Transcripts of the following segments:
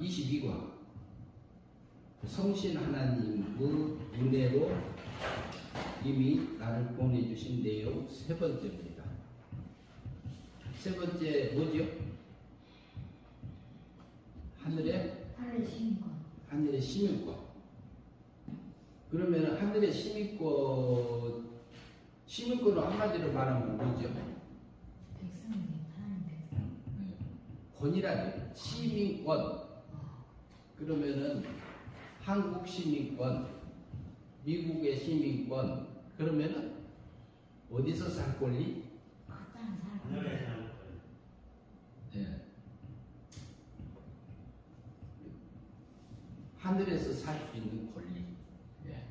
22권 성신 하나님의 은혜로 이미 나를 보내주신 내용 세 번째입니다. 세 번째 뭐죠? 하늘의 시민권. 그러면 하늘의 시민권을 한마디로 말하면 뭐죠? 권이라죠. 시민권. 그러면은 한국 시민권, 미국의 시민권. 그러면은 어디서 살 권리? 네. 하늘에서 살 수 있는 권리. 예.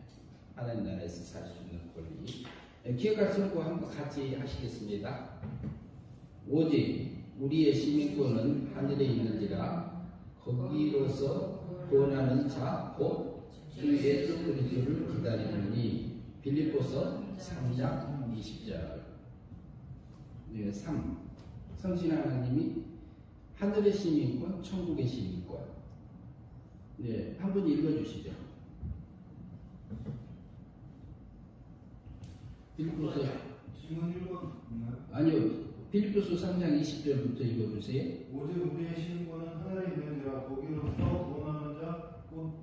하나님 나라에서 살 수 있는 권리. 예. 기억할 성구 한번 같이 하시겠습니다. 오직 우리의 시민권은 하늘에 있는지라 거기로서 구원하는 자 곧 주 예수 그리스도를 기다리느니. 빌립보서 3장 20절. 네, 3. 성신 하나님이 하늘의 시민권, 천국의 시민권. 네, 한 분 읽어주시죠. 빌립보서 지금 1번 아니요, 빌립보서 3장 20절부터 읽어주세요. 오직 우리의 시민권은 하늘에 있는지라 거기로서 구원하는 자 곧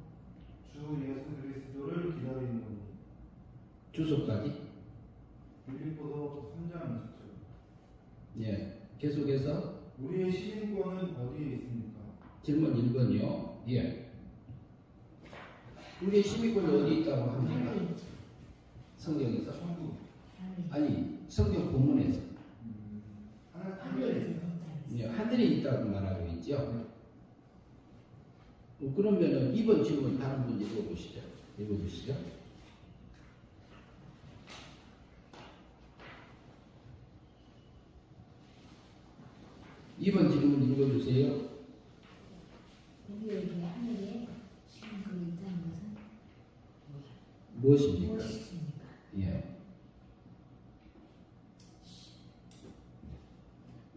주 예수 그리스도를 기다리는 거니. 주소까지. 빌립보서 3장 20절. 예, 계속해서 우리의 시민권은 어디에 있습니까? 질문 1번이요. 예. 우리의 시민권이 어디 있다고 합니까? 성경에서? 천국. 아니, 성경 본문에서. 하늘에 예, 하늘에 있다고 말하고 있죠. 그러면은 2번 질문 다른 분 읽어보시죠. 읽어주시죠. 2번 질문 읽어주세요. 여기 하늘에 시민권이 있다는 것은 무엇입니까? 무엇입니까? 예.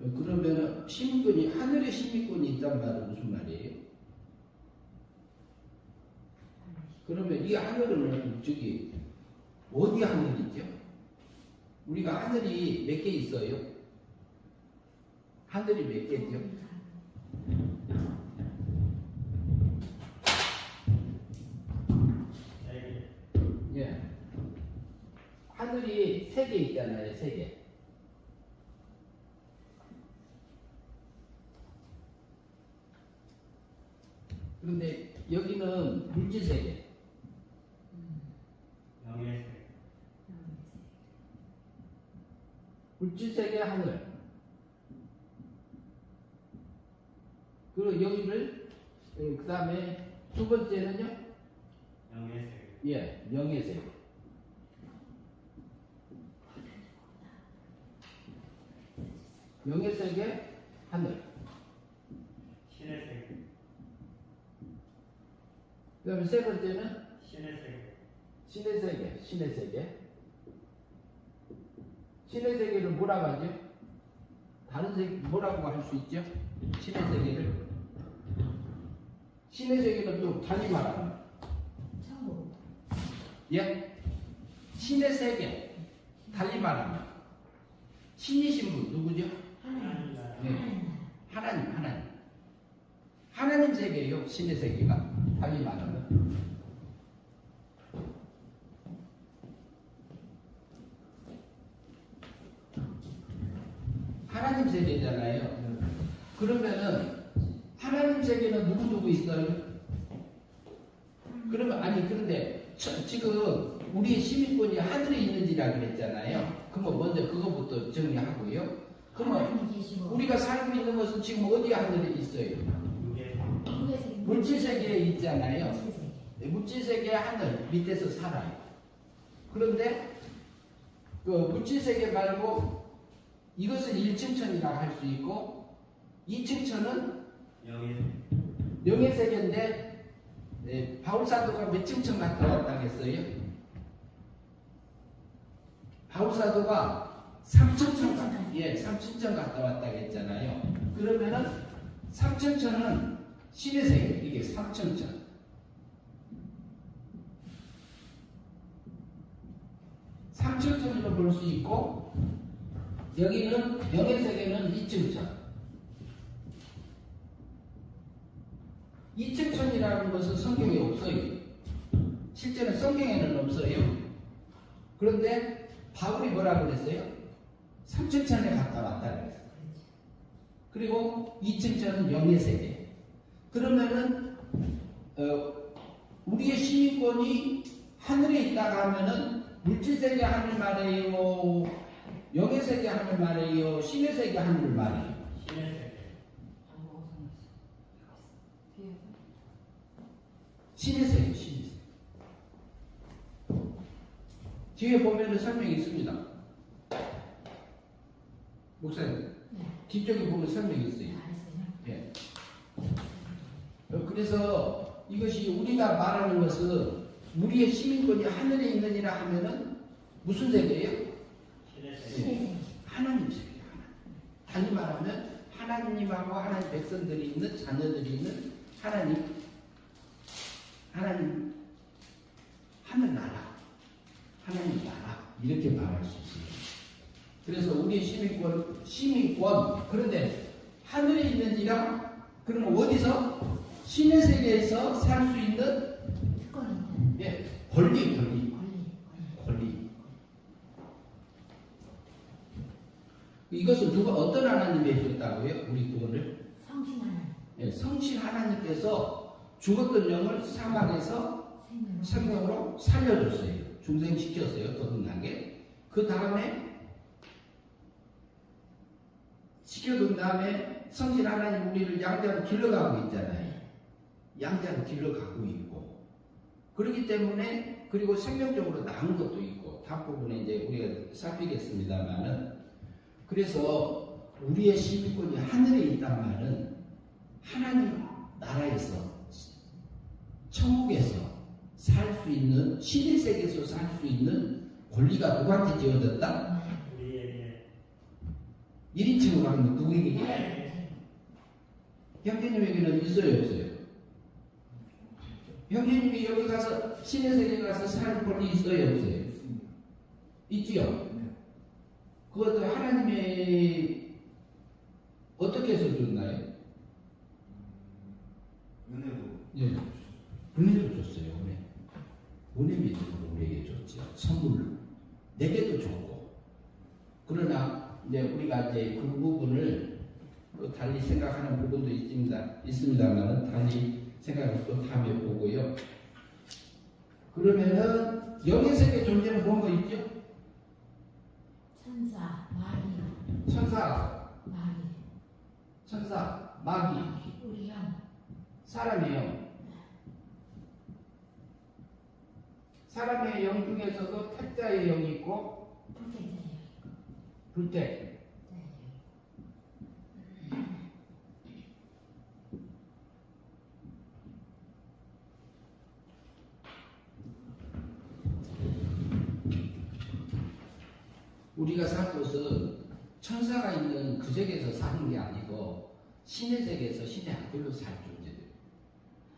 그러면 시민권이 하늘에 시민권이 있단 말은 무슨 말이에요? 그러면 이 하늘은 저기 어디 하늘이죠? 우리가 하늘이 몇 개 있어요? 하늘이 몇 개죠? 예. 하늘이 3개 있잖아요, 3개. 그런데 여기는 물질 세계. 물질 세계 하늘. 그리고 여기를 그 다음에 두 번째는요. 예, 명예 세계. 명예 세계 하늘. 그 다음에 세 번째는 신의 세계. 신의 세계를 뭐라고 하죠? 다른 세계 뭐라고 할 수 있죠? 신의 세계를. 신의 세계는 또 달리 말하는. 천국. 예? 신의 세계. 달리 말하는. 신이신 분 누구죠? 하나님. 네. 하나님. 하나님 세계예요. 신의 세계가. 달리 말하면. 하나님 세계잖아요. 그러면은 하나님 세계는 누구 있어요? 그러면 아니 그런데 지금 우리의 시민권이 하늘에 있는지라 그랬잖아요. 그러면 먼저 그것부터 정리하고요. 그러면 우리가 살고 있는 것은 지금 어디 하늘에 있어요? 물질 세계에 있잖아요. 물질 세계의 하늘 밑에서 살아요. 그런데 그 물질 세계 말고 이것은 1층 천이라고 할 수 있고 2층 천은 명예 세계인데 바울 사도가 몇 층 천 갔다 왔다 했어요? 바울 사도가 3층 천 갔다 왔다 했잖아요. 그러면은 3층 천은 신의 세계, 이게 삼천천. 삼천천으로 볼 수 있고, 여기는 영의 세계는 이층천. 이층천이라는 것은 성경에 없어요. 실제는 성경에는 없어요. 그런데 바울이 뭐라고 그랬어요? 삼층천에 갔다 왔다 그랬어요. 그리고 이층천은 영의 세계. 그러면은 우리의 시민권이 하늘에 있다가 하면은 물질 세계 하늘 말이에요, 영의 세계 하늘 말이에요, 신의 세계 하늘 말이에요. 신의 세계. 신의 세계, 신의 세계. 뒤에 보면은 설명이 있습니다. 목사님, 뒤쪽에 보면 설명이 있어요. 예. 그래서 이것이 우리가 말하는 것은 우리의 시민권이 하늘에 있느니라 하면은 무슨 세계예요? 신의 세계. 예. 하나님 세계. 달리 말하면 하나님하고 하나님 백성들이 있는 자녀들이 있는 하나님 하늘 나라, 하나님 나라 이렇게 말할 수 있습니다. 그래서 우리의 시민권 그런데 하늘에 있는지라 그러면 어디서? 신의 세계에서 살 수 있는 예, 권리. 이것은 누가 어떤 하나님이 해줬다고요? 우리 구원을? 성신 하나님. 예, 성신 하나님께서 죽었던 영을 사망해서 생명으로 살려줬어요. 중생시켰어요. 거듭나게. 그 다음에 시켜둔 다음에 성신 하나님 우리를 양자로 길러가고 있잖아요. 양자로 길러가고 있고 그렇기 때문에 그리고 생명적으로 나은 것도 있고 뒷부분에 이제 우리가 살피겠습니다만은 그래서 우리의 시민권이 하늘에 있단 말은 하나님 나라에서 천국에서 살 수 있는 신의 세계에서 살 수 있는 권리가 누구한테 지어졌다? 우리에게. 1인칭으로 하면 누구에게? 형제님에게는 있어요 없어요? 형제님이 여기 가서 신의 세계 가서 살 권리 있어요 없어요? 있지요? 네. 그것도 하나님의 어떻게 해서 줬나요? 은혜도. 예, 은혜를 줬어요. 은혜 믿음으로 우리에게 줬죠. 선물로. 내게도 줬고. 그러나 이제 우리가 이제 그 부분을 또 달리 생각하는 부분도 있습니다만은 달리 생각을 또 다음에 보고요. 그러면은 영의 세계 존재는 뭔가 있죠? 천사, 마귀, 천사, 마귀, 천사, 마귀, 우리 형, 사람의 영. 사람의 영 중에서도 택자의 영이 있고 불태자예요. 불택. 우리가 살 곳은 천사가 있는 그 세계에서 사는 게 아니고 신의 세계에서 신의 아들로 살 존재들.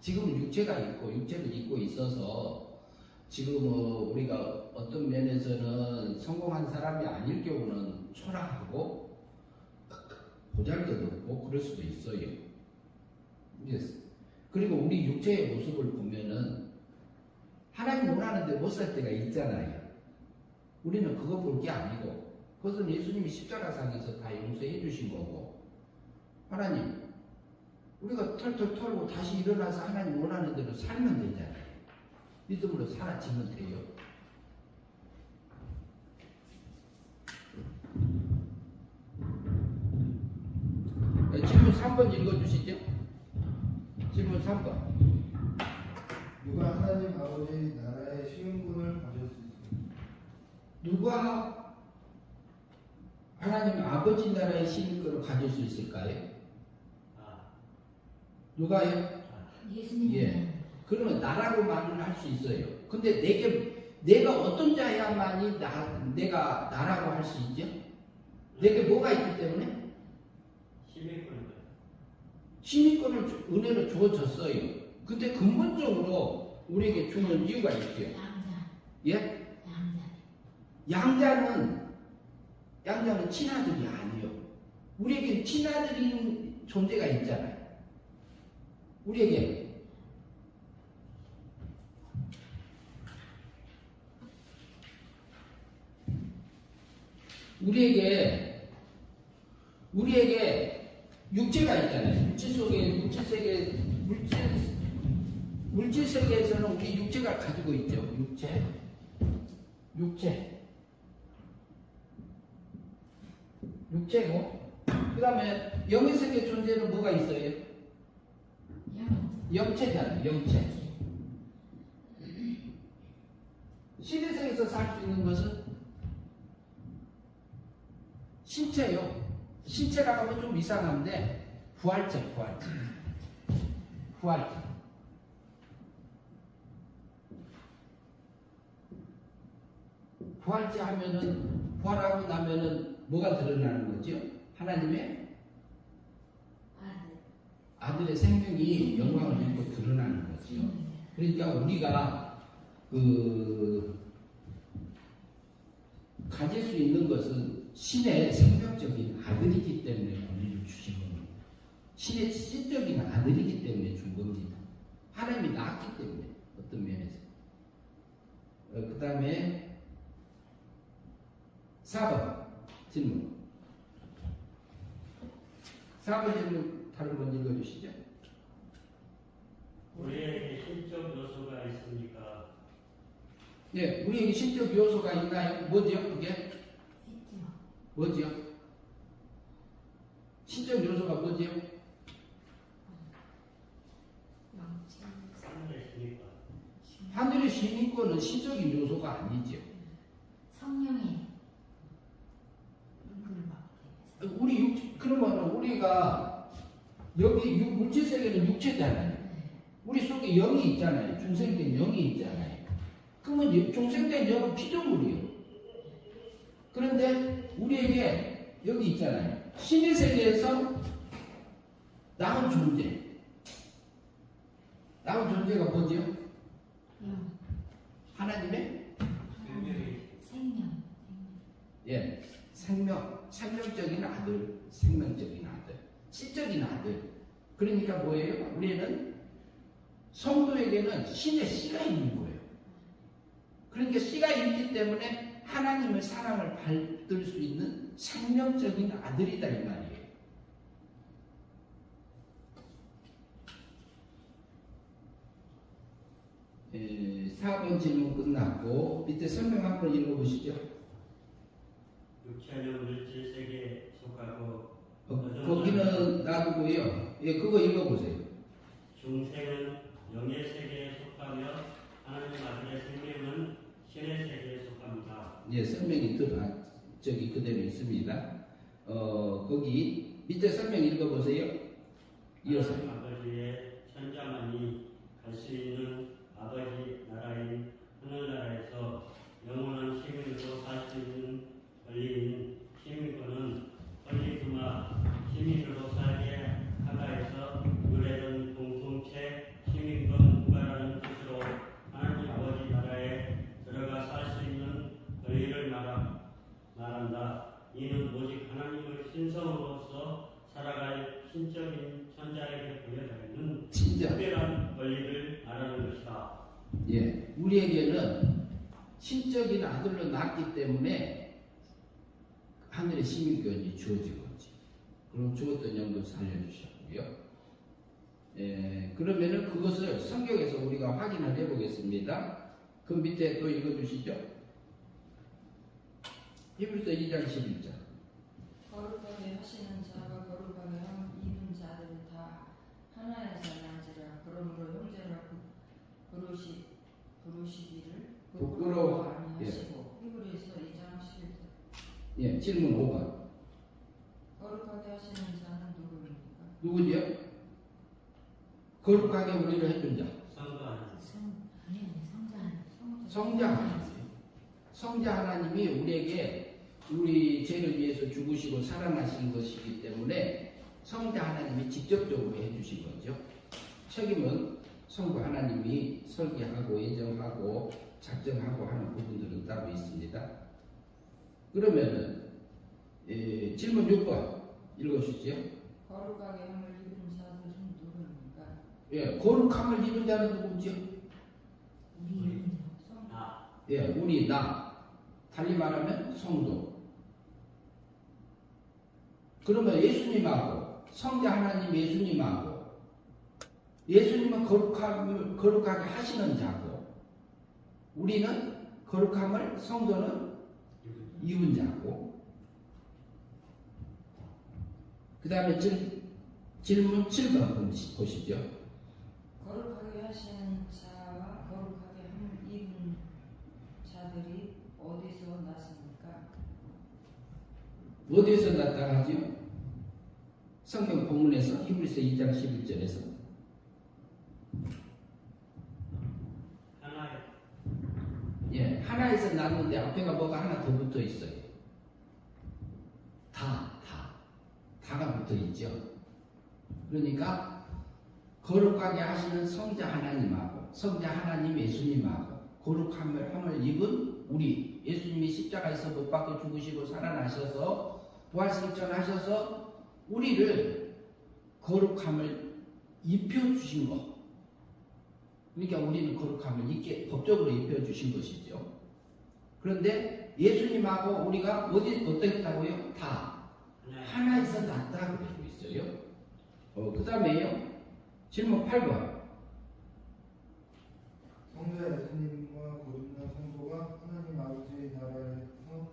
지금은 육체가 있고 육체를 입고 있어서 지금 우리가 어떤 면에서는 성공한 사람이 아닐 경우는 초라하고 보잘것없고 그럴 수도 있어요. 그리고 우리 육체의 모습을 보면은 하나님 원하는데 못 살 때가 있잖아요. 우리는 그거 볼 게 아니고 그것은 예수님이 십자가상에서 다 용서해 주신 거고 하나님 우리가 털털 털고 다시 일어나서 하나님 원하는 대로 살면 되잖아요. 믿음으로 살아지면 돼요. 질문 3번 읽어주시죠. 질문 3번. 누가 하나님 아버지 나라의 시민권을 가질 수 있습니다. 누가 하나님 아버지 나라의 시민권을 가질 수 있을까요? 누가요? 예수님이 예. 그러면 나라고 말을 할 수 있어요. 근데 내가 어떤 자야만이 내가 나라고 할 수 있죠? 내게 뭐가 있기 때문에? 시민권입니다. 시민권을 은혜로 주어졌어요. 근데 근본적으로 우리에게 주는 이유가 있죠. 양자. 예? 양자. 양자는 친아들이 아니요. 우리에게 친아들인 존재가 있잖아요. 우리에게 육체가 있잖아요. 물질 세계에서는 우리 육체가 가지고 있죠. 육체고, 그 다음에 영의 세계 존재는 뭐가 있어요? 영체잖아요. 영체. 신의 세계에서 살 수 있는 것은 신체요. 신체라고 하면 좀 이상한데 부활체. 부활체 하면은 부활하고 나면은 뭐가 드러나는 거죠? 하나님의 아들의 생명이 영광을 입고 드러나는 거죠. 그러니까 우리가 가질 수 있는 것은 신의 생명적인 아들이기 때문에 우리를 주신 겁니다. 신의 시적인 아들이기 때문에 준 겁니다. 하나님이 낳았기 때문에 어떤 면에서. 그 다음에 4번 질문. 4번 질문 다른 분 읽어주시죠. 우리에게 신적 요소가 있습니까? 네, 우리에게 신적 요소가 있나요? 뭐죠? 그게? 뭐죠? 신적 요소가 뭐죠? 하늘의 시민권은 신적인 요소가 아니죠. 성령의 그러면 우리가 여기 물질 세계는 육체잖아요. 우리 속에 영이 있잖아요. 중생된 영이 있잖아요. 그러면 중생된 영은 피조물이에요. 그런데 우리에게 여기 있잖아요. 신의 세계에서 나온 존재가 뭐죠? 하나님의 생명. 예, 생명적인 아들, 시적인 아들. 그러니까 뭐예요? 우리는 성도에게는 신의 씨가 있는 거예요. 그러니까 씨가 있기 때문에 하나님의 사랑을 받을 수 있는 생명적인 아들이다 이 말이에요. 예, 4번 질문 끝났고 밑에 설명 한번 읽어보시죠. 육체는 물질 세계에 속하고 거기는 놔두고요. 예, 그거 읽어보세요. 중생은 영의 세계에 속하며 하나님 아들의 생명은 신의 세계에 속합니다. 예, 설명이 저기 그대로 있습니다. 거기 밑에 설명 읽어보세요. 이어서. 하나님 아버지의 천자만이 갈 수 있는 아버지 나라인 하늘나라에서 영원한 시민으로 살 수 있는 권리인 시민권은 권리주마 시민으로 살게 하다에서 유래된 공동체 시민권 국가라는 뜻으로 하나님 아버지 나라에 들어가 살 수 있는 권리를 말한다. 이는 오직 하나님의 신성으로서 살아갈 신적인 천자에게 부여되어 있는 특별한 권리를 말하는 것이다. 예, 우리에게는 신적인 아들로 낳기 때문에 하늘의 시민권이 주어진 거지. 그럼 죽었던 영도 살려주셨고요. 예, 그러면은 그것을 성경에서 우리가 확인을 해보겠습니다. 그 밑에 또 읽어주시죠. 히브리서 2장 11절. 거룩하게 하시는 자가 거룩하게 이룬 자들이 다 하나에서 난지라. 그러므로 형제라 부르시기를 부끄러워 아니하시고. 히브리서 2장 11절. 예, 질문 5번. 거룩하게 하시는 자는 누구입니까? 누구죠? 거룩하게 우리를 해준 자. 성자 하나님이 우리에게 우리 죄를 위해서 죽으시고 살아나신 것이기 때문에 성자 하나님이 직접적으로 해주신 거죠. 책임은 성부 하나님이 설계하고 예정하고 작정하고 하는 부분들은 따로 있습니다. 그러면은 질문 6번 읽어주시죠. 거룩하게 함을 입은 자들은 누구입니까? 예, 거룩함을 입은 자는 누구죠? 우리 나 예, 우리 나 달리 말하면 성도. 그러면 예수님하고 성자 하나님 예수님하고 예수님은 거룩하게 하시는 자고 우리는 거룩함을 성도는 입은 자고 그 다음에 질문 7번 보시죠. 거룩하게 하시는 자와 거룩하게 함을 입은 자들이 어디서 났습니까? 어디에서 나타나죠? 성경 본문에서 히브리서 2장 11절에서 하나의 예, 하나에서 났는데 앞에가 뭐가 하나 더 붙어 있어요. 다가 붙어 있죠. 그러니까 거룩하게 하시는 성자 하나님하고 성자 하나님 예수님하고 거룩함을 입은 우리 예수님이 십자가에서 못 박혀 죽으시고 살아나셔서 부활승천하셔서 우리를 거룩함을 입혀주신 것. 그러니까 우리는 거룩함을 입게 법적으로 입혀주신 것이죠. 그런데 예수님하고 우리가 어떻다고요? 다 하나에서 났다고 그러고 있어요. 그 다음에요. 질문 8번. 성자 예수님과 거듭난 성도가 하나님 아버지의 나라에서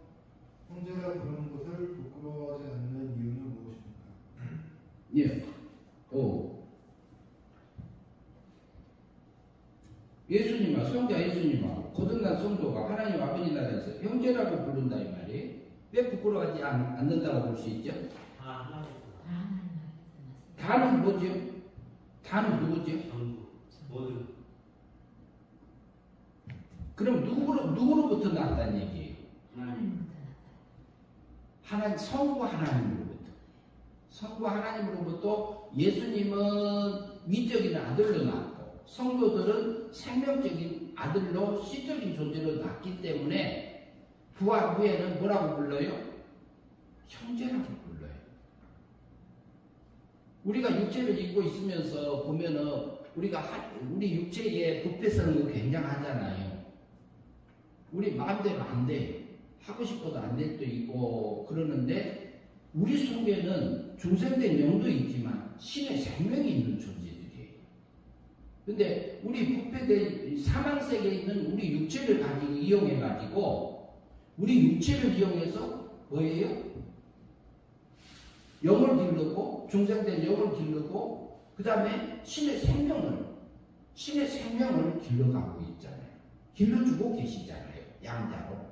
형제라 부르는 것을 부끄러워하지 않는 이유는 무엇입니까? 예. 예수님과 성자 예수님하고 거듭난 성도가 하나님 아버지 나라에서 형제라고 부른다 이 말이에요. 왜 부끄러워하지 않는다고 볼 수 있죠? 다 하나의 다는 뭐죠? 다는 누구죠? 전부 모든 그럼 누구로부터 났다는 얘기예요? 하나님 성부 하나님으로부터. 성부 하나님으로부터 예수님은 위적인 아들로 낳았고 성도들은 생명적인 아들로 시적인 존재로 낳기 때문에 부활 후에는 뭐라고 불러요? 형제라고 불러요. 우리가 육체를 입고 있으면서 보면은 우리 육체에 부패성은 굉장하잖아요. 우리 마음대로 안 돼. 하고 싶어도 안 될 때도 있고 그러는데 우리 속에는 중생된 영도 있지만 신의 생명이 있는 존재들이에요. 근데 우리 부패된 사망세계에 있는 우리 육체를 가지고 이용해 가지고 우리 육체를 이용해서 뭐예요? 영을 기르고 중생된 영을 기르고 그 다음에 신의 생명을 길러가고 있잖아요. 길러주고 계시잖아요. 양자로.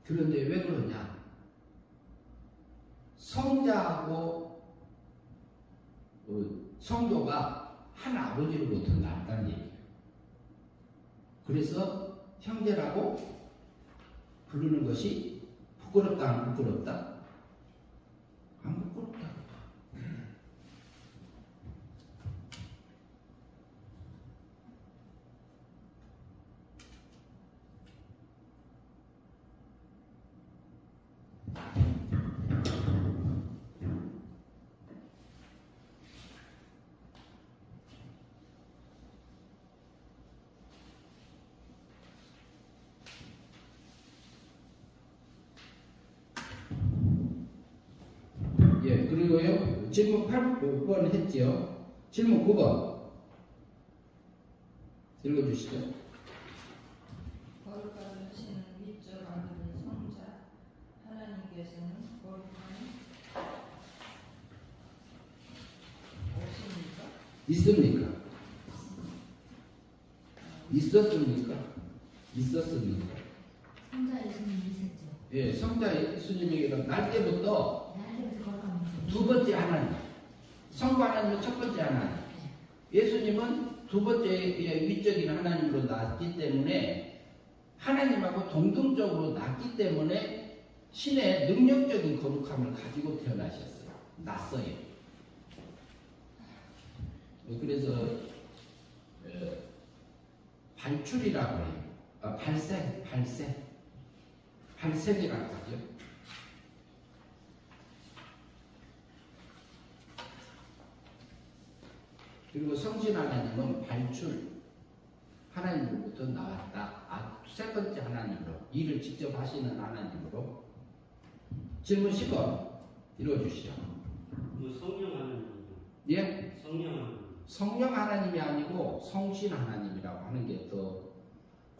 그런데 왜 그러냐? 성자하고 성도가 한 아버지로부터 났다는 얘기예요. 그래서 형제라고 부르는 것이 부끄럽다 안 부끄럽다? 안 부끄럽다. 예, 그리고요, 질문 8번 했죠. 질문 9번. 읽어주시죠. 거룩하게 하시는 위적 아들은 성자 하나님께서는 거룩함이 없습니까? 있습니까? 있었습니까? 성자 예수님 있었죠. 예, 성자 예수님에게는 날 때부터 나한테부터 거룩함이 두 번째 하나님, 성부 하나님은 첫 번째 하나님, 예수님은 두 번째 위적인 하나님으로 낳았기 때문에 하나님하고 동등적으로 낳기 때문에 신의 능력적인 거룩함을 가지고 태어나셨어요. 났어요. 그래서 발출이라고 해요. 발생이라고 하죠. 그리고 성신 하나님은 발출, 하나님으로부터 나왔다. 세 번째 하나님으로, 일을 직접 하시는 하나님으로. 질문 10번 읽어주시죠. 뭐 성령 하나님. 예? 성령 하나님. 성령 하나님이 아니고 성신 하나님이라고 하는 게 더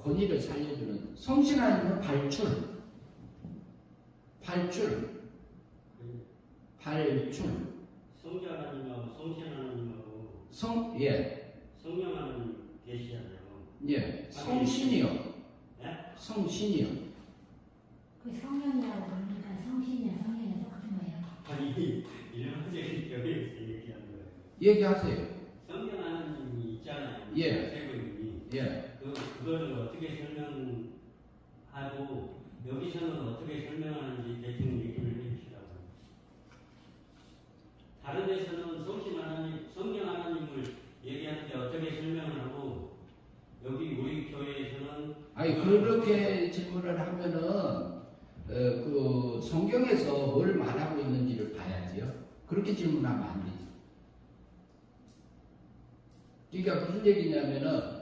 권위를 살려주는. 성신 하나님은 발출. 성자 하나님하고 성신 하나님하고 예. 성령 하나님 계시잖아요. 예. 성신이요. 예? 성신이요. 그 성령이라고 그러니까 성신이나 성령이 똑같은 거예요. 아니 일반적인 교회에서 얘기하는 거예요. 얘기하세요. 성령 하나님이 있잖아요. 예. 세분이. 예. 그거를 어떻게 설명하고 여기서는 어떻게 설명하는지 대충 얘기를 해주시라고. 다른 데서는 성신 하나님, 성령 하나님을 얘기하는데 어떻게 설명을 하고 여기 우리 교회에서는 아니 그렇게 질문을 하면은 그 성경에서 뭘 말하고 있는지를 봐야지요. 그렇게 질문하면 안 되지. 그러니까 무슨 얘기냐면은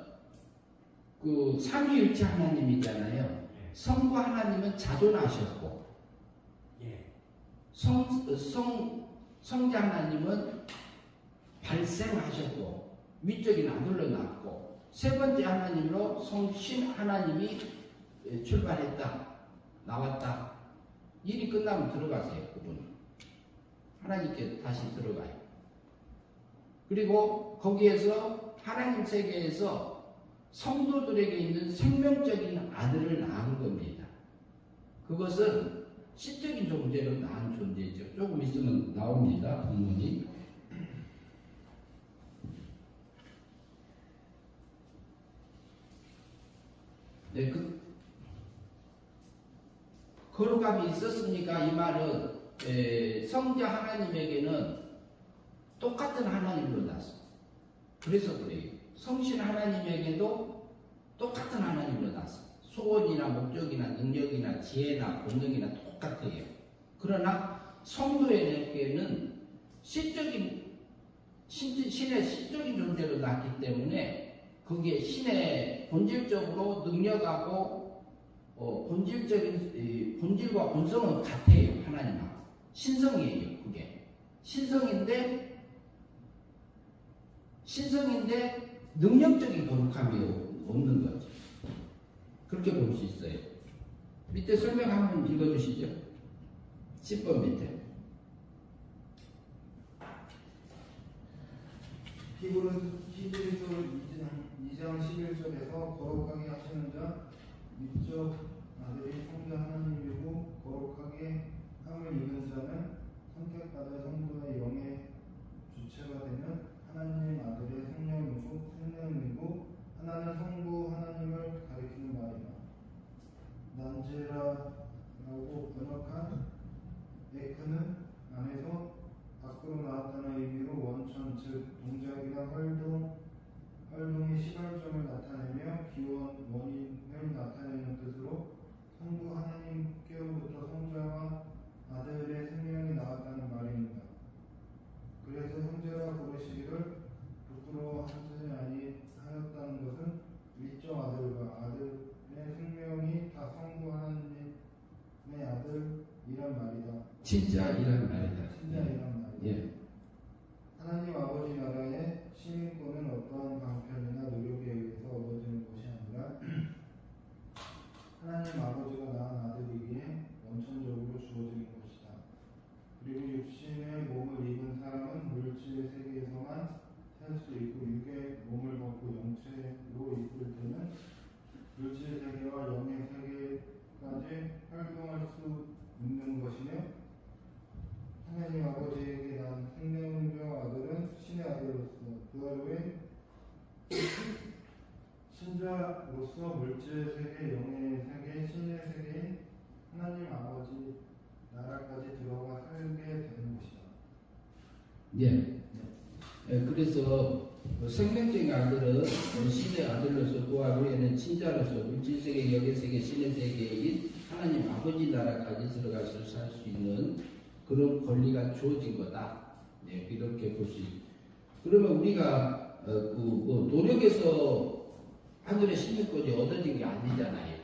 그 삼위일체 하나님이잖아요. 성부 하나님은 자존하셨고, 예. 성자 하나님은 발생하셨고, 위적인 아들로 낳았고, 세 번째 하나님으로 성신 하나님이 출발했다, 나왔다. 일이 끝나면 들어가세요, 그분은. 하나님께 다시 들어가요. 그리고 거기에서 하나님 세계에서 성도들에게 있는 생명적인 아들을 낳은 겁니다. 그것은 시적인 존재로 낳은 존재죠. 조금 있으면 나옵니다. 본문이. 네, 거룩함이 있었으니까 이 말은 성자 하나님에게는 똑같은 하나님으로 낳았어. 그래서 그래요. 성신 하나님에게도 똑같은 하나님으로 낳았어. 소원이나 목적이나 능력이나 지혜나 본능이나 똑같아요. 그러나 성도에게는 신의 신적인 존재로 낳기 때문에 거기에 신의 본질적으로 능력하고 본질과 본성은 같아요. 하나님하고 신성이에요. 그게 신성인데 능력적인 거룩함이 없는 거죠. 그렇게 볼 수 있어요. 밑에 설명 한번 읽어주시죠. 10번 밑에. 히브리서 2장 11절에서 거룩하게 하시는 자 위적 아들이 성자 하나님이고 거룩하게 함을 입은 자는 선택받은 성도의 영의 주체가 되는 하나님 아들의 생명이고 하나는 성부 하나님을 가리키는 말이다. 난제라라고 번역한 에크는 안에서 밖으로 나왔다는 의미로 원천 즉 동작이나 활동의 시발점을 나타내며 기원 원인을 나타내는 뜻으로 성부 하나님께로부터 성자와 아들의 생명이 나왔다는 말입니다. 그래서 형제가 부르시기를 부끄러워하지 아니하였다는 것은 위적 아들과 아들의 생명이 다 성부 하나님의 아들이란 말이다. 진짜이란 말이다. 진짜이란 말이다. 예. 하나님 아버지 나라의 시민권은 어떠한 방편이나 노력에 의해서 얻어지는 것이 아니라 하나님 아버지가 낳은 아들이기에 원천적으로 주어지는 것이다. 그리고 육신의 몸을 입은 사람은 물질 세계에서만 살 수 있고 육의 몸을 벗고 영체로 이끌 때는 물질 세계와 영의 세계까지 활동할 수 있는 것이며 하나님 아버지에게 난 생명적 아들은 신의 아들로서 그 아들의 신자로서 물질 세계, 영의 세계, 신의 세계인 하나님 아버지 나라까지 들어가 살게 되는 것이다. 예. 그래서 생명적인 아들은 신의 아들로서 또한 우리는 친자로서 물질세계, 영계세계, 신의 세계인 하나님 아버지 나라까지 들어가서 살 수 있는 그런 권리가 주어진 거다. 네, 이렇게 볼 수 있습니다. 그러면 우리가 노력해서 하늘의 신유권이 얻어진 게 아니잖아요.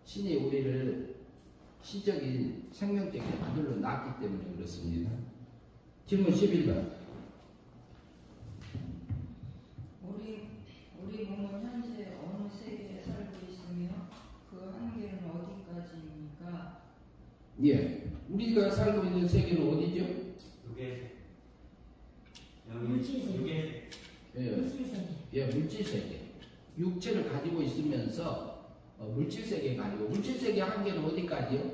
신이 우리를 신적인 생명적인 아들로 낳았기 때문에 그렇습니다. 질문 11번. 우리 몸은 현재 어느 세계에 살고 있으며 그 한계는 어디까지입니까? 예. 우리가 살고 있는 세계는 어디죠? 육의 물질세계. 육의 예, 물질세계. 예, 물질세계. 육체를 가지고 있으면서 물질세계 가지고 물질세계 한계는 어디까지요?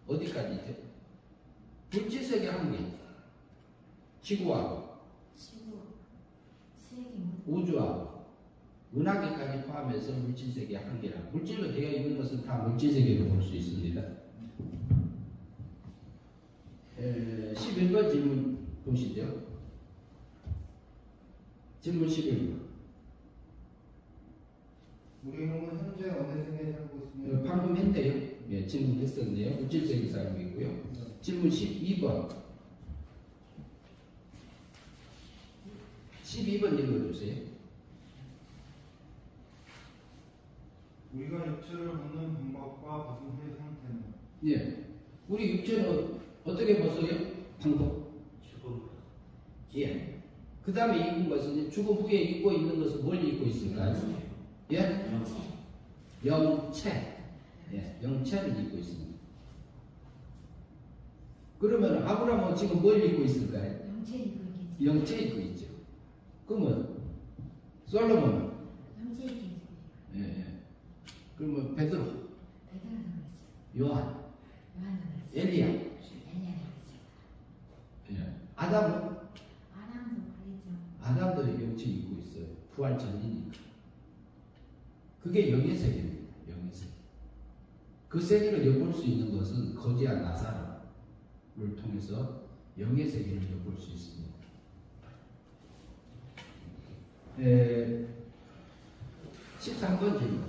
어디까지죠? 물질세계 한계. 지구하고 지구 세계 우주하고 은하계까지 포함해서 물질세계 한계라. 물질로 되어 있는 것은 다 물질세계로 볼 수 있습니다. 11번 질문 보시죠. 질문 11번. 우리 몸은 현재 어느 세계에 살고 있으며 방금 했네요. 예, 질문했었네요. 물질세계 살고 있고요. 질문 12번. 12번 읽어주세요. 우리가 육체를 벗는 방법과 벗은 후의 상태는 예. 우리 육체는 어떻게 벗어요? 방법. 죽음. 예. 그 다음에 입은 것은 죽음 후에 입고 있는 것은 뭘 입고 있을까요? 예? 영체. 예, 영체를 입고 있습니다. 그러면 아브라함은 지금 뭘 입고 있을까요? 영체 입고 있겠지. 영체 입고 있죠. 그러면 솔로몬은 영체 입고 있지. 예, 예. 그러면 베드로, 베드로도 그렇지. 요한, 요한도 그렇지. 엘리야, 엘리야도 그렇지. 예. 아담은 아담도 그랬죠. 아담도 영체 입고 있어요. 부활 전이니까. 그게 영의 세계입니다. 영의 세계. 그 세계를 엿볼 수 있는 것은 거지와 나사로를 통해서 영의 세계를 엿볼 수 있습니다. 13번 질문.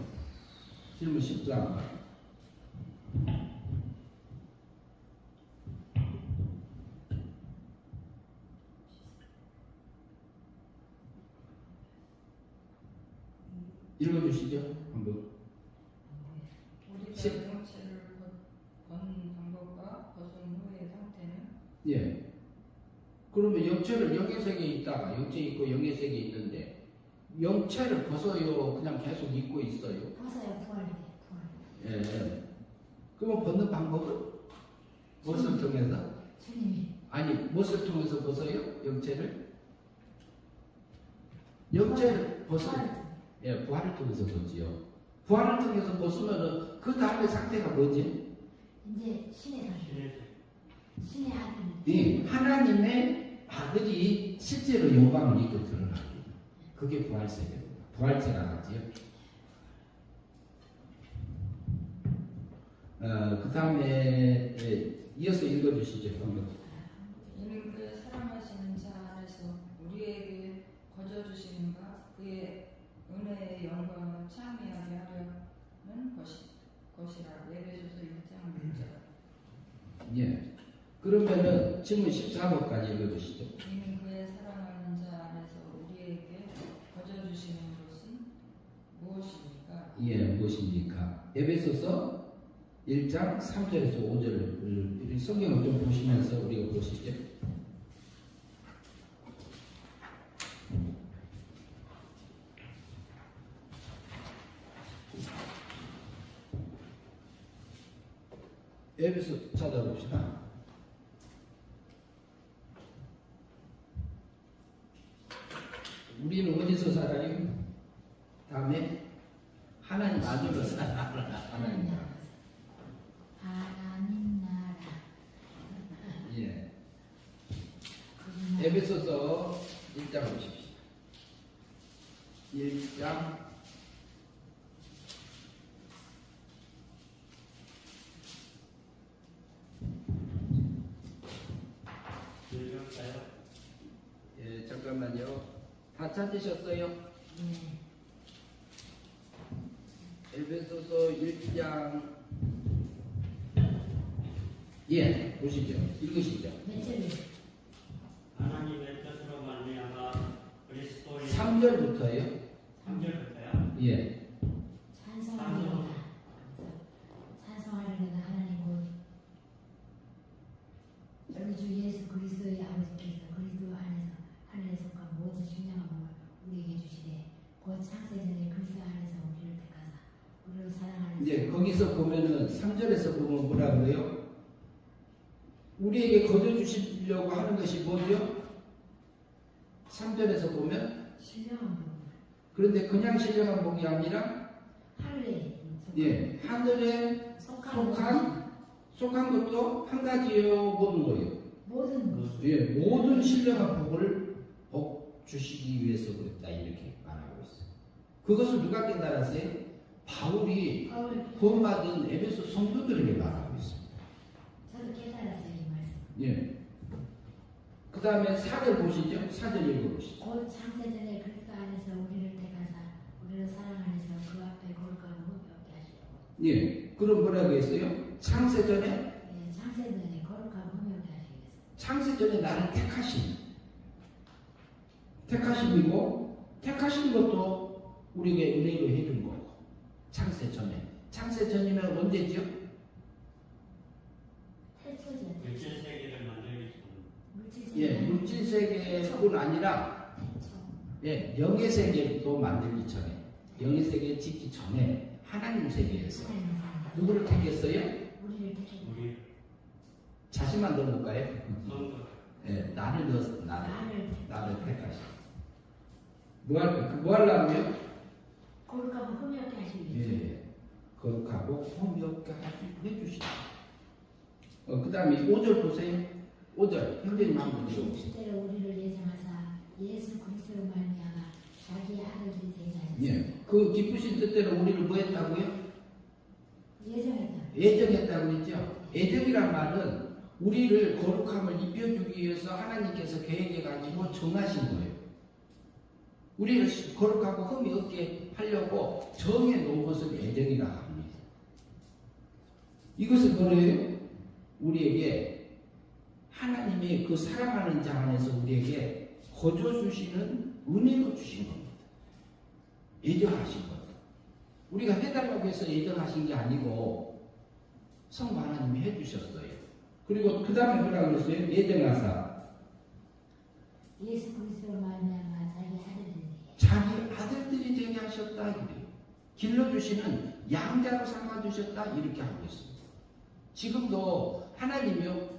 질문 13번. 읽어주시죠. 한번. 우리가 십. 영체를 벗는 방법과 벗은 후의 상태는 예. 그러면 영체를 영의 세계에 있다가 영체 있고 영의 세계에 있는데 영체를 벗어요. 그냥 계속 입고 있어요. 벗어야 부활이 돼. 부활. 예. 그러면 벗는 방법은 무엇을 통해서? 주님이 아니 무엇을 통해서 벗어요? 영체를? 영체를 벗어요. 부활. 예, 부활을 통해서 벗지요. 부활을 통해서 벗으면은 그 다음에 상태가 뭐지? 이제 신의 상. 신의 아들. 예, 하나님의 아들이 실제로 영광을 입고 드러나기. 그게 부활세계입니다. 부활세라 하지요. 그 다음에 이어서 읽어주시죠. 방금. 이는 그의 사랑하시는 자 안에서 우리에게 거저주시는가 그의 은혜의 영광을 찬미하게 하려는 것이라. 에베소서 1장 6절. 예. 그러면은 질문 14번까지 읽어주시죠. 이는 그의 사랑하는 자 안에서 우리에게 거저주시는 것은 무엇입니까? 예, 무엇입니까? 에베소서 1장 3절에서 5절을 성경을 좀 보시면서 우리가 보시죠. 에베소 찾아봅시다. 우리는 어디서 살아요? 다음에 하나님 아들로 살아. 하나님 나라. 하나님 나라. 예. 그분은 에베소서 1장 보십시오. 1장 찾았어요? 예, 잠깐만요. 다 찾으셨어요? 네. 에베소서 1장 예, 보시죠. 읽으시죠. 몇 절이요? 하나님의 뜻으로 말미암아 그리스도의 3절부터요. 3절부터요? 예. 찬송하리로다. 찬송하리로다. 하나님 곧 우리 주 예수 그리스도의 아버지께서 그리스도 안에서 하늘에 속한 모든 신령한 몸을 우리에게 주시되 곧 창세전에 그리스도 안에서 우리를 택하사 우리를 사랑하는 이제 거기서 보면은 3절에서 보면 뭐라 그래요? 우리에게 거둬주시려고 하는 것이 뭐죠? 3절에서 보면 신령한 몸 그런데 그냥 신령한 복이 아니라 하늘에 예, 하늘에 속한 것도 한 가지요. 모든 거예요. 모든 것 예, 모든 신령한 복 주시기 위해서 그랬다 이렇게 말하고 있어요. 그것을 누가 깨달았어요? 바울이 바울 구원받은 에베소 성도들에게 말하고 있어요. 저도 깨달았어요 이 말씀. 예. 그 다음에 4절 보시죠. 4절 읽어보시죠. 곧 창세전에 그리스도 안에서 우리를 택하사 우리를 사랑 안에서 그 앞에 거룩하고 흠이 없게 하시려고. 예. 그럼 뭐라고 했어요? 창세전에 네, 창세전에 거룩하고 흠이 없게 하시기 위해서. 창세전에 나를 택하심이고 택하신 것도 우리에게 은혜로 해준 거고 창세전이면 언제죠? 태초전. 물질 세계를 만들기 전 물질 예, 물질 세계뿐 아니라 예, 영의 세계도 만들기 전에 영의 세계 짓기 전에 하나님 세계에서 누구를 택했어요? 우리를 택했다. 우리 자신만 넣어볼까요? 성도 예, 나를 넣었어. 나를 택하시. 뭐 하려고요? 거룩하고 흠이 없게 하시기 위해서. 예, 거룩하고 흠이 없게 해주시다. 그 다음에 5절 보세요. 5절 형제님 한번 읽어보세요. 때로 우리를 예정하사 예수 그리스도로 말미암아 자기의 아들들이 되게 하셨습니다. 예, 그 기쁘신 뜻대로 우리를 뭐 했다고요? 예정했다. 예정했다고 했죠. 예정이란 말은 우리를 거룩함을 입혀주기 위해서 하나님께서 계획해가지고 정하신 거예요. 우리를 거룩하고 흠이 없게 하려고 정해놓은 것을 예정이라고 합니다. 이것은 뭐예요? 우리에게 하나님의 그 사랑하는 자 안에서 우리에게 거저 주시는 은혜로 주신 겁니다. 예정하신 겁니다. 우리가 해달라고 해서 예정하신 게 아니고 성부 하나님이 해주셨어요. 그리고 그 다음에 뭐라고 그랬어요? 예정하사 예수 그리스도로 말미암아 자기 아들들이 되게 하셨다 이래요. 길러주시는 양자로 삼아주셨다 이렇게 하고 있습니다. 지금도 하나님의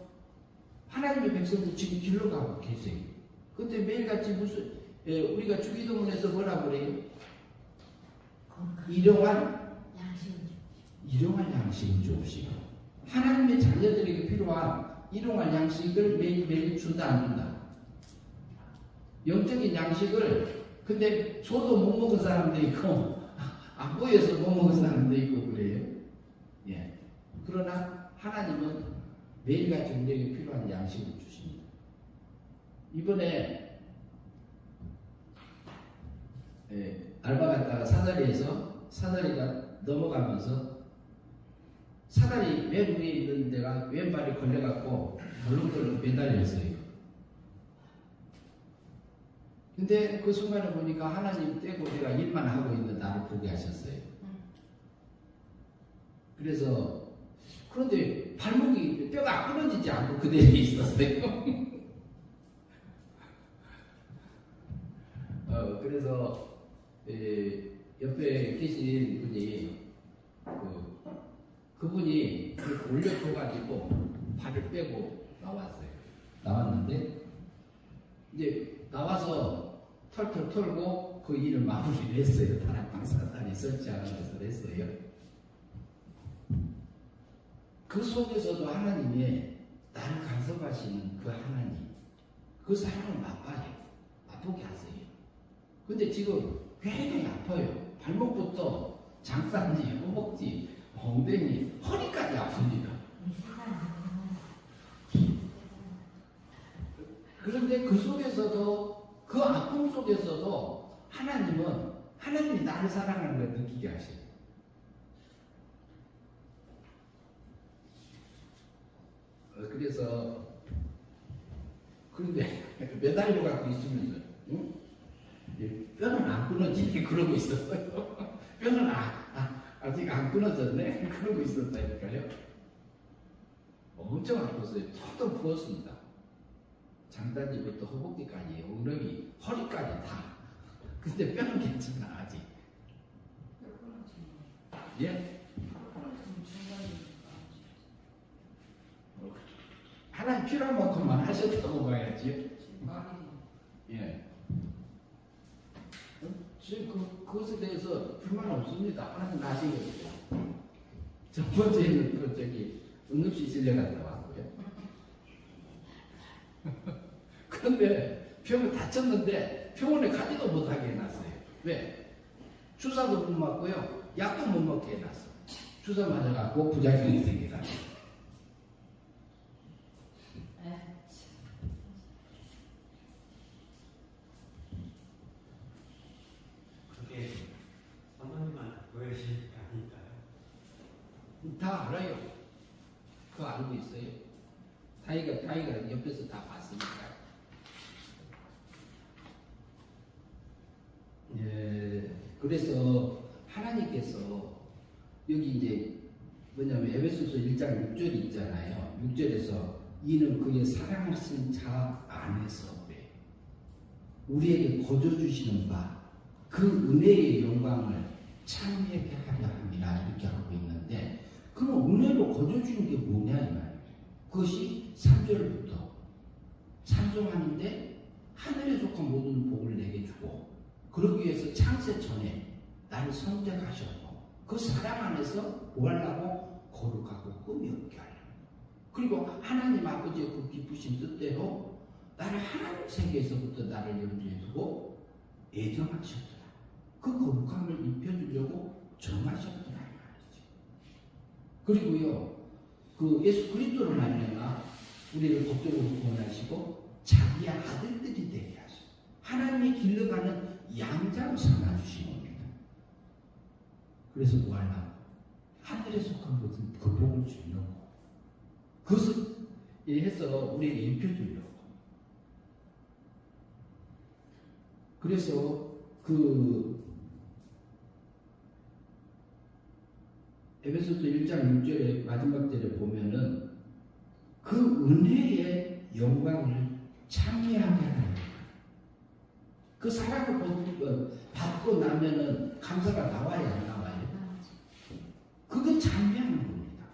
백성들 지금 길러가고 계세요. 그때 매일같이 우리가 주기도문에서 뭐라고 그래요? 일용할 양식을 주옵시고 하나님의 자녀들에게 필요한 일용할 양식을 매일매일 준다 안 준다? 영적인 양식을 근데 저도 못 먹은 사람도 있고 안 보여서 못 먹은 사람도 있고 그래요. 예. 그러나 하나님은 매일같이 우리에게 필요한 양식을 주십니다. 이번에 알바 갔다가 사다리가 넘어가면서 사다리 맨 위에 있는 데가 왼발이 걸려갖고 덜렁덜렁 매달렸어요. 근데 그 순간에 보니까 하나님 떼고 내가 일만 하고 있는 나를 보게 하셨어요. 그래서 그런데 발목이 뼈가 끊어지지 않고 그대로 있었어요. 그래서 옆에 계신 분이 그분이 그렇게 올려줘가지고 발을 빼고 나왔는데 이제 나와서 털털 털고 그 일을 마무리를 했어요. 다락방 사다리 설치하면서 했어요. 그 속에서도 하나님의 나를 간섭하시는 그 하나님, 그 사랑을 맛보게 하세요. 근데 지금 굉장히 아파요. 발목부터 장산지, 허벅지, 엉덩이, 허리까지 아픕니다. 그런데 그 속에서도, 그 아픔 속에서도 하나님이 나를 사랑하는 걸 느끼게 하셔요. 그래서 그런데 매달려 갖고 있으면서 응? 뼈는 안 끊어지니 그러고 있었어요. 뼈는 아직 안 끊어졌네 그러고 있었다니까요. 엄청 아팠어요. 턱도 부었습니다. 장단지부터 허벅지까지, 엉덩이, 허리까지 다. 근데 뼈는 괜찮아 아직. 몇 끊어지면 예? 중간이니까. 하나님 필요한 만큼만 하셨다고 봐야지요. 지금 말이 예. 지금 그것에 대해서 불만 없습니다. 하나님 나신 거죠. 첫 번째는 응급실 실려갔다 왔고요. 그런데 병을 다쳤는데 병원에 가지도 못하게 해놨어요. 왜? 주사도 못 맞고요. 약도 못 먹게 해놨어. 주사 맞아갖고 부작용이 생기다. 그게 사모님한테 보여주실 게 아닐까요? 다 알아요. 그거 알고 있어요. 다이가 옆에서 다 봤으니까. 예, 그래서 하나님께서 여기 이제 뭐냐면 에베소서 1장 6절이 있잖아요. 6절에서 이는 그의 사랑하신 자 안에서 우리에게 거저주시는 바 그 은혜의 영광을 참여하게 하려 합니다. 이렇게 하고 있는데 그럼 은혜로 거저주는 게 뭐냐 이 말이에요. 그것이 3절부터 찬송하는데 하늘에 속한 모든 복을 내게 주고 그러기 위해서 창세 전에 나를 선택하셨고 그 사랑 안에서 뭐 하려고 거룩하고 꿈이 없게 하려고 그리고 하나님 아버지의 그 기쁘신 뜻대로 나를 하나님 세계에서부터 나를 염두에 두고 애정하셨더라. 그 거룩함을 입혀주려고 정하셨더라 이 말이죠. 그리고요 그 예수 그리스도로 말미암아 우리를 법적으로 구원하시고 자기의 아들들이 되게 하시고 하나님이 길러가는 양자로 삼아주신 겁니다. 그래서 뭐 하려고? 하늘에 속한 것은 그 복을 주려고 그것을 해서 우리에게 입혀주려고. 그래서 그 에베소서 1장 6절의 마지막 절에 보면은 그 은혜의 영광을 참여하게 하는 그 사랑을 받고 나면은 감사가 나와야 안 나와요. 그게 참여하는 겁니다.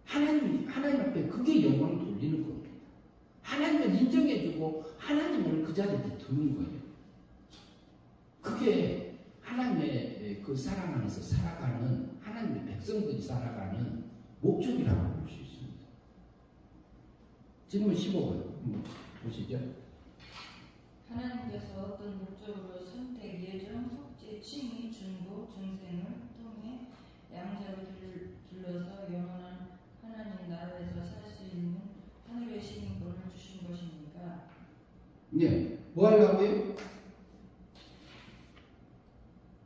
하나님 앞에 그게 영광을 돌리는 겁니다. 하나님을 인정해주고 하나님을 그 자리에 두는 거예요. 그게 하나님의 그 사랑 안에서 살아가는 하나님의 백성들이 살아가는 목적이라고 볼 수 있습니다. 질문 15번 보시죠. 하나님께서 어떤 목적으로 선택, 예정, 속죄, 칭의, 중보, 중생을 통해 양자로 길러서 영원한 하나님 나라에서 살 수 있는 하늘의 시민권을 주신 것입니까? 네, 뭐 하려고요?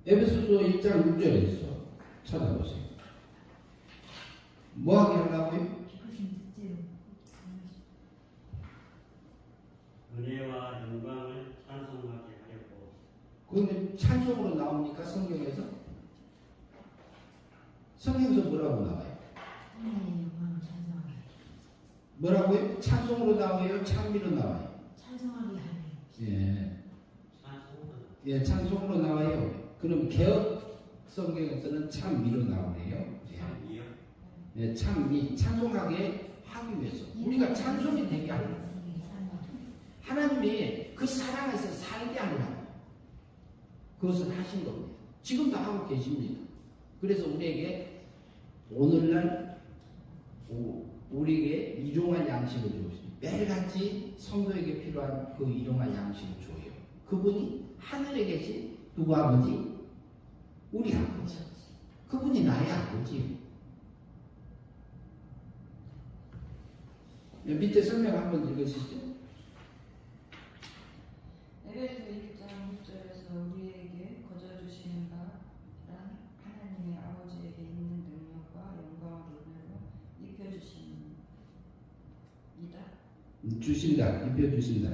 에베소서 1장 6절에 있어. 찾아보세요. 뭐 하게 하려고요? 기쁘신 뜻대로 은혜와 영광을 찬송하게 하려고. 그런데 찬송으로 나옵니까? 성경에서? 성경에서 뭐라고 나와요? 하나님의 영광을 찬송하게 뭐라고요? 찬송으로 나와요? 찬미로 나와요? 찬송하게 하는 예. 찬송으로. 예, 찬송으로 나와요. 그럼 개혁 성경에서는 찬미로 나오네요. 참이요? 예, 찬미, 찬송하게 하기 위해서. 우리가 찬송이 되게 하려고. 하나님이 그 사랑에서 살게 하려고. 그것을 하신 겁니다. 지금도 하고 계십니다. 그래서 우리에게 오늘날 우리에게 일용할 양식을 주십니다. 매일같이 성도에게 필요한 그 일용할 양식을 줘요. 그분이 하늘에 계신 누구 아버지? 우리 아버지. 그분이 나의 아버지. 밑에 설명 한번 읽으시죠. 에베소 1장 6절에서 우리에게 거저 주시는 바란 하나님의 아버지에게 있는 능력과 영광을 은혜로 입혀주십니다. 주신다, 입혀주신다.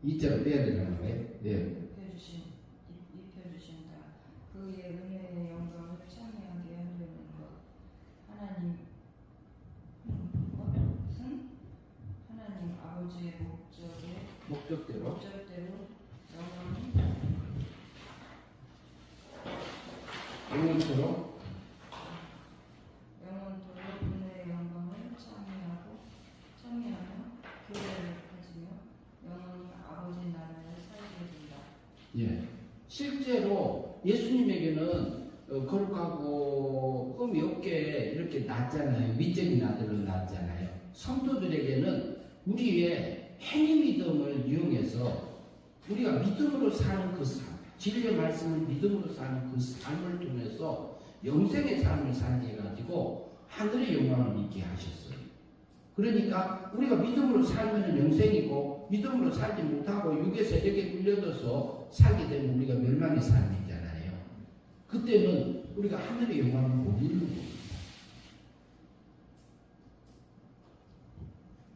이자로 빼야 되는 거예요? 네. 입혀주신다. 그의 은혜의 영광을 찬미하게 하려는 것. 하나님 것은 하나님 아버지의 목적대로 영원토록 은혜의 영광을 찬미하며 교회를 가지며 영원히 아버지 나라에 살게 된다. 예. 실제로 예수님에게는 거룩하고 흠이 없게 이렇게 낳잖아요. 미적인 아들로 낳잖아요. 성도들에게는 우리의 행위 믿음을 이용해서 우리가 믿음으로 사는 그 삶, 진리의 말씀을 믿음으로 사는 그 삶을 통해서 영생의 삶을 살게 해가지고 하늘의 영광을 있게 하셨어요. 그러니까 우리가 믿음으로 살면 영생이고 믿음으로 살지 못하고 육의 세력에 끌려들어서 살게 되면 우리가 멸망의 삶이잖아요. 그때는 우리가 하늘의 영광을 못 이루는 겁니다.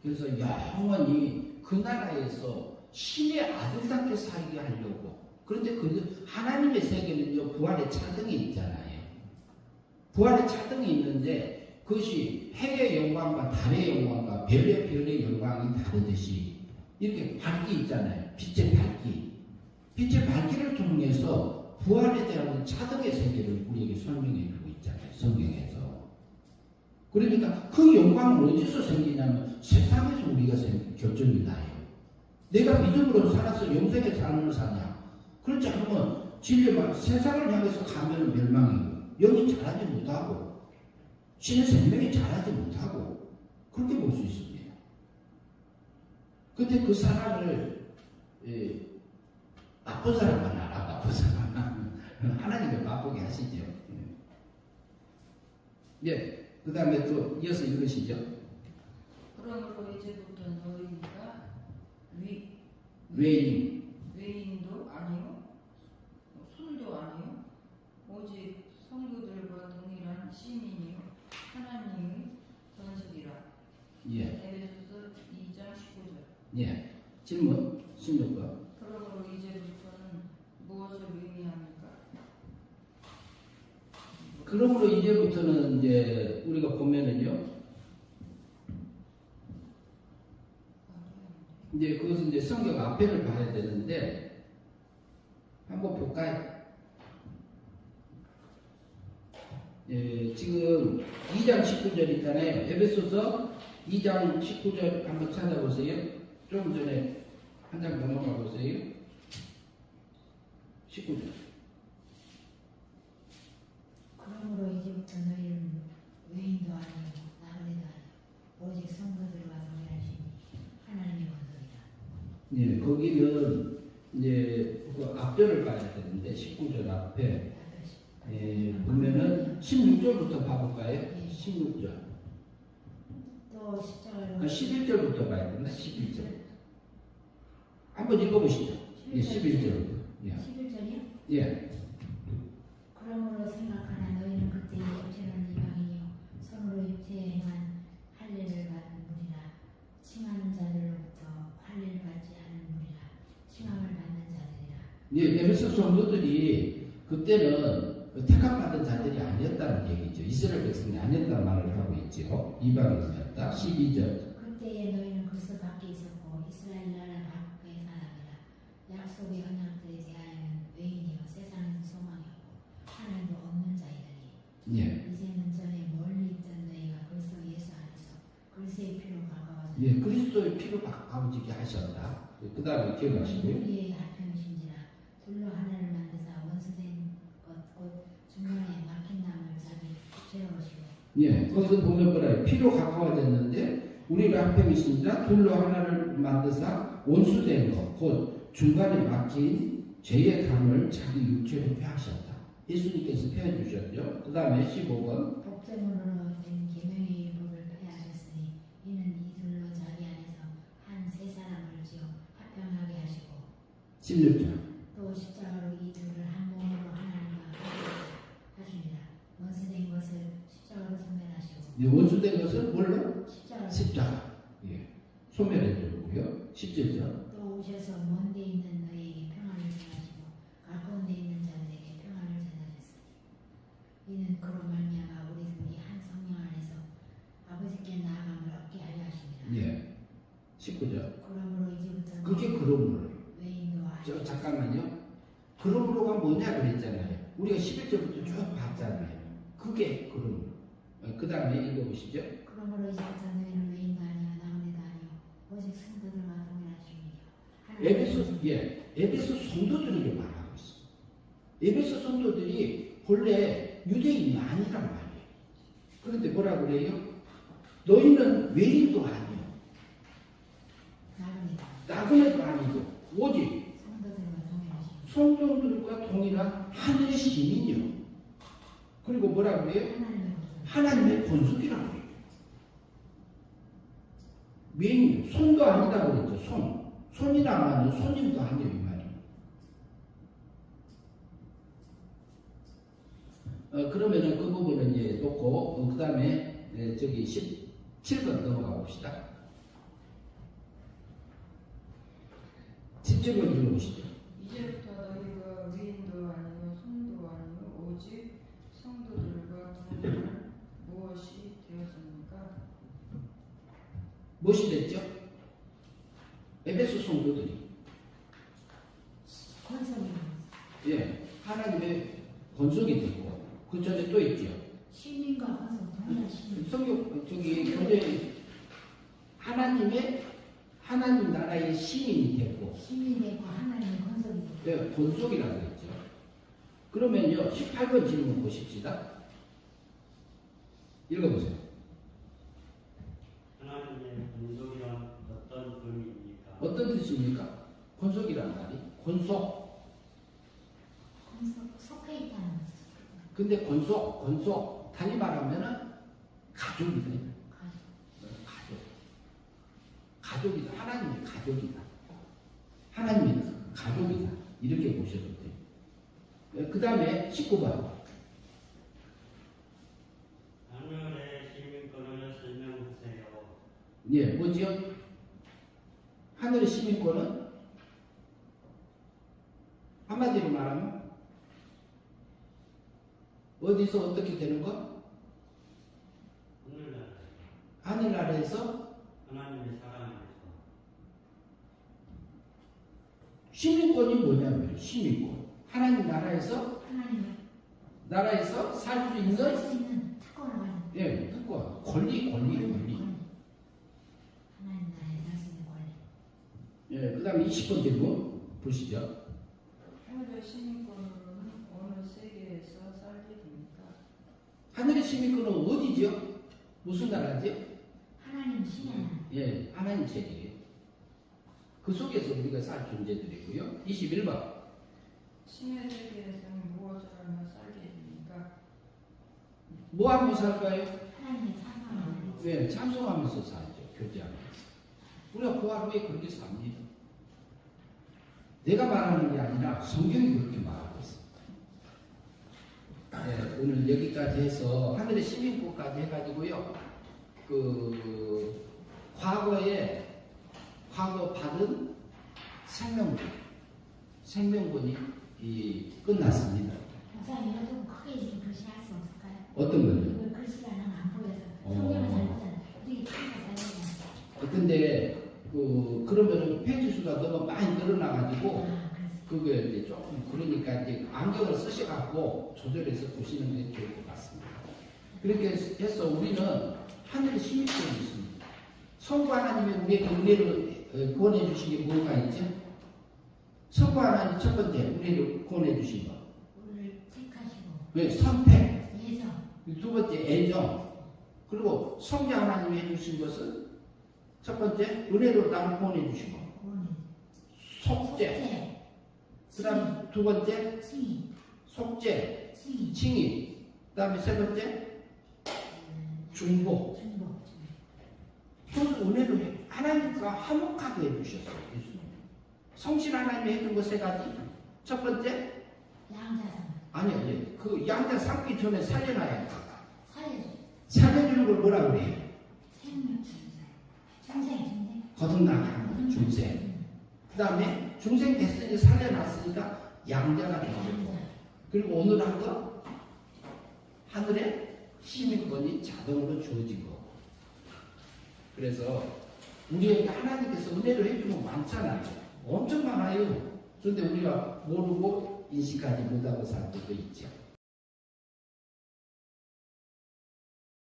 그래서 영원히 그 나라에서 신의 아들답게 살게 하려고. 그런데 그 하나님의 세계는요, 부활의 차등이 있잖아요. 부활의 차등이 있는데 그것이 해의 영광과 달의 영광과 별의 영광이 다르듯이 이렇게 밝기 있잖아요. 빛의 밝기. 빛의 밝기를 통해서 부활에 대한 차등의 세계를 우리에게 설명해 주고 있잖아요. 성경에서. 그러니까 그 영광은 어디서 생기냐면 세상에서 우리가 결정이 나요. 내가 믿음으로 살아서 영생의 삶을 사냐? 그렇지 않으면 진리만 세상을 향해서 가면 멸망이고 영이 자라지 못하고 신의 생명이 자라지 못하고 그렇게 볼 수 있습니다. 근데 그 사람을 나쁜 사람만 알아. 나쁜 사람 하나님을 바꾸게 하시죠. 예. 그 다음에 또 이어서 읽으시죠. 그러므로 이제부터 너희가 외인도 아니요 손도 아니요 오직 성도들과 동일한 시민이요 하나님의 권속이라. 예. 에베소서 2장 19절. 예. 질문 16번. 그러므로 이제부터는 무엇을 의미합니까? 그러므로 이제부터는 이제 우리가 보면은요, 이제 그것은 이제 성경 앞에를 봐야 되는데 한번 볼까요? 예, 지금 2장 19절 있잖아요. 에베소서 2장 19절 한번 찾아보세요. 좀 전에 한 장 넘어가 보세요. 19절. 그러므로 이제부터 너희는 외인도 아니고 나그네도 아니고 오직 성도들과 동일하신 하나님의 권속이다. 예, 거기는 이제 그 앞절을 봐야 되는데 19절 앞에 보면은 16절부터 봐볼까요? 16절. 또 10절 11절부터 봐야 되나? 11절. 한번 읽어보시죠. 예, 11절부터. 예. 11절이요? 예. 그러므로 생각하나 너희는 그때 육체는 이방이요 손으로 육체에 행한 할례를 받은 무리라. 칭하는 자들로부터 할례를 받지 않은 무리라. 칭함을 받는 자들이라. 예, 에베소 성도들이 그때는 택함받은 자들이 아니었다는 얘기죠. 이스라엘 백성이 아니었다는 말을 하고 있죠. 이방인이었다. 12절. 그때에 너희는 그리스도 밖에 있었고 이스라엘 나라 밖의 사람이라. 약속의 언약들에 대하여는 외인이요 세상에서 소망이었고 하나님도 없는 자이더니 예. 이제는 전에 멀리 있던 너희가 그리스도 예수 안에서 그리스도의 피로 가까워져 예, 그리스도의 피로 가까워지게 하셨다. 그 다음에 기억하시고요. 우리의 하편이신지라 둘로 하나를 만드사 원수된 것 곧 중간에 막힌 나무를 자기 죄로우시고 예, 거기서 보면 뭐라 피로 가까워졌는데 우리가 한편이신자 둘로 하나를 만드사 원수된 것, 곧 중간에 막힌 죄의 감을 자기 육체로 폐하셨다. 예수님께서 폐해주셨죠. 그 다음에 15번. 복제물로 된 계명의 일부를 폐하셨으니 이는 이들로 자기 안에서 한 세 사람을 지어 합병하게 16절. 또 십자가로 이 둘을 한 몸으로 하나님과 하십니다. 원수된 것을 십자가로 소멸하시고 이 원수된 것을 뭘로? 십자가로 십자가. 예. 소멸해 주고요. 17절. 또 오셔서 먼데 있는 너희에게 평안을 전하시고 가까운 데 있는 자들에게 평안을 전하셨으니 이는 그로 말미암아 우리 둘이 한 성령 안에서 아버지께 나아감을 얻게 하려 하십니다. 예. 19절. 그러므로 이제부터 그게 그러므로. 외인도 아니고 잠깐만요. 그러므로가 뭐냐 그랬잖아요. 우리가 11절부터 쭉 봤잖아요. 그게 그러므로. 그 다음에 읽어보시죠. 그러므로 이제부터 너희는 외인도 아니요 나그네도 아니요 오직 성도들과 동일하십니다. 에베소 성도들에게 말하고 있어. 에베소 성도들이 본래 유대인이 아니란 말이에요. 그런데 뭐라고 그래요? 너희는 외인도 아니요 나그네도 아니고 오직 성도들과 동일한 하늘의 시민이요. 그리고 뭐라고 그래요? 하나님의 권속이라고 그래요. 외인, 손도 아니다 그랬죠. 손이라 하면 손님도 아니에요, 이 말이에요. 그러면은 그 부분은 이제 놓고, 그 다음에, 저기 17번 넘어가 봅시다. 17번 읽어보시죠. 이제부터 너희가 위인도 아니요 손도 아니요 오직 성도들과 동일한 무엇이 되었습니까? 무엇이 됐죠? 에베소 성도들이. 권속입니다. 예, 하나님의 권속이 됐고, 그 전에 또 있죠. 시민과 권속 동일하십니다. 성경, 저기, 굉장히 하나님 나라의 시민이 됐고, 시민이 되고 하나님의 권속이 되고 네, 권속이라고 했죠. 그러면요, 18번 질문 보십시다. 읽어보세요. 하나님의 권속이란 어떤 의미입니까? 어떤 뜻입니까? 권속이란 말이? 권속. 속해 있다는 거죠. 근데 권속. 다시 말하면은 가족이다. 가족이다. 하나님의 가족이다. 하나님의 가족이다. 이렇게 보셔도 돼요. 그 다음에 19번. 하늘의 시민권을 설명하세요. 예, 뭐지요? 하늘의 시민권은 한마디로 말하면 어디서 어떻게 되는 거? 하늘나라에서 하나님의 사랑 안에서 시민권이 뭐냐면 시민권. 하나님 나라에서 하나님의 살 수 살 있는 수 있는 특권을 가진 예, 특권, 권리. 하나님 나라에 살 수 있는 권리. 예, 그 다음에 20번 질문 보시죠. 하늘의 시민권으로는 어느 세계에서 살게 됩니까? 하늘의 시민권은 어디죠? 무슨 나라죠? 하나님 신의 예, 하나님 세계. 그 속에서 우리가 살 존재들이고요. 21번. 신의 세계에서는 무엇을 하며 살게 됩니까? 뭐 하면서 살까요? 하나님의 찬송을 네, 찬송하면서 살죠. 교제하면서. 우리가 그 하루에 그렇게 삽니다. 내가 말하는 게 아니라 성경이 그렇게 말하고 있습니다. 네, 오늘 여기까지 해서 하늘의 시민권까지 해가지고요. 과거 받은 생명권이 끝났습니다. 목사님 이거 좀 크게 좀 글씨할 수 없을까요? 어떤 거요? 이거 글씨가 너무 안 보여서 성경을 잘 보잖아요. 어떻게 크게 잘 보잖아요. 근데 그러면은 페이지 수가 너무 많이 늘어나가지고 그게 이제 조금 그러니까 이제 안경을 쓰셔갖고 조절해서 보시는 게 좋을 것 같습니다. 그렇게 해서 우리는 하늘의 시민권이 있습니다. 성부 하나님이 우리에게 은혜를 구원해 주신 게 뭐가 있죠? 성부 하나님 첫 번째 우리를 구원해 주신 거. 우리를 택하시고 왜? 선택. 예정. 두 번째 애정. 그리고 성자 하나님이 해주신 것은 첫 번째 은혜로 나를 구원해 주신 거. 속죄. 그 다음 두 번째 칭의. 속죄. 칭의. 칭의. 그 다음에 세 번째 중보. 중보. 저는 은혜로 하나님과 화목하게 해주셨어요. 예수님. 성신 하나님이 해준 거 세 가지. 첫 번째, 양자상 아니요, 예. 그 양자 삼기 전에 살려놔야 돼. 살려줘. 살려주는 걸 뭐라 그래요? 생명 중생 거듭나게 하는 중생. 그 다음에 중생 됐으니 살려놨으니까 양자가 되고, 그리고 오늘 한 거 하늘에 시민권이 자동으로 주어진 거. 그래서 우리에게 하나님께서 은혜를 해주는 거 많잖아요. 엄청 많아요. 그런데 우리가 모르고 인식하지 못하고 사는 것도 있죠.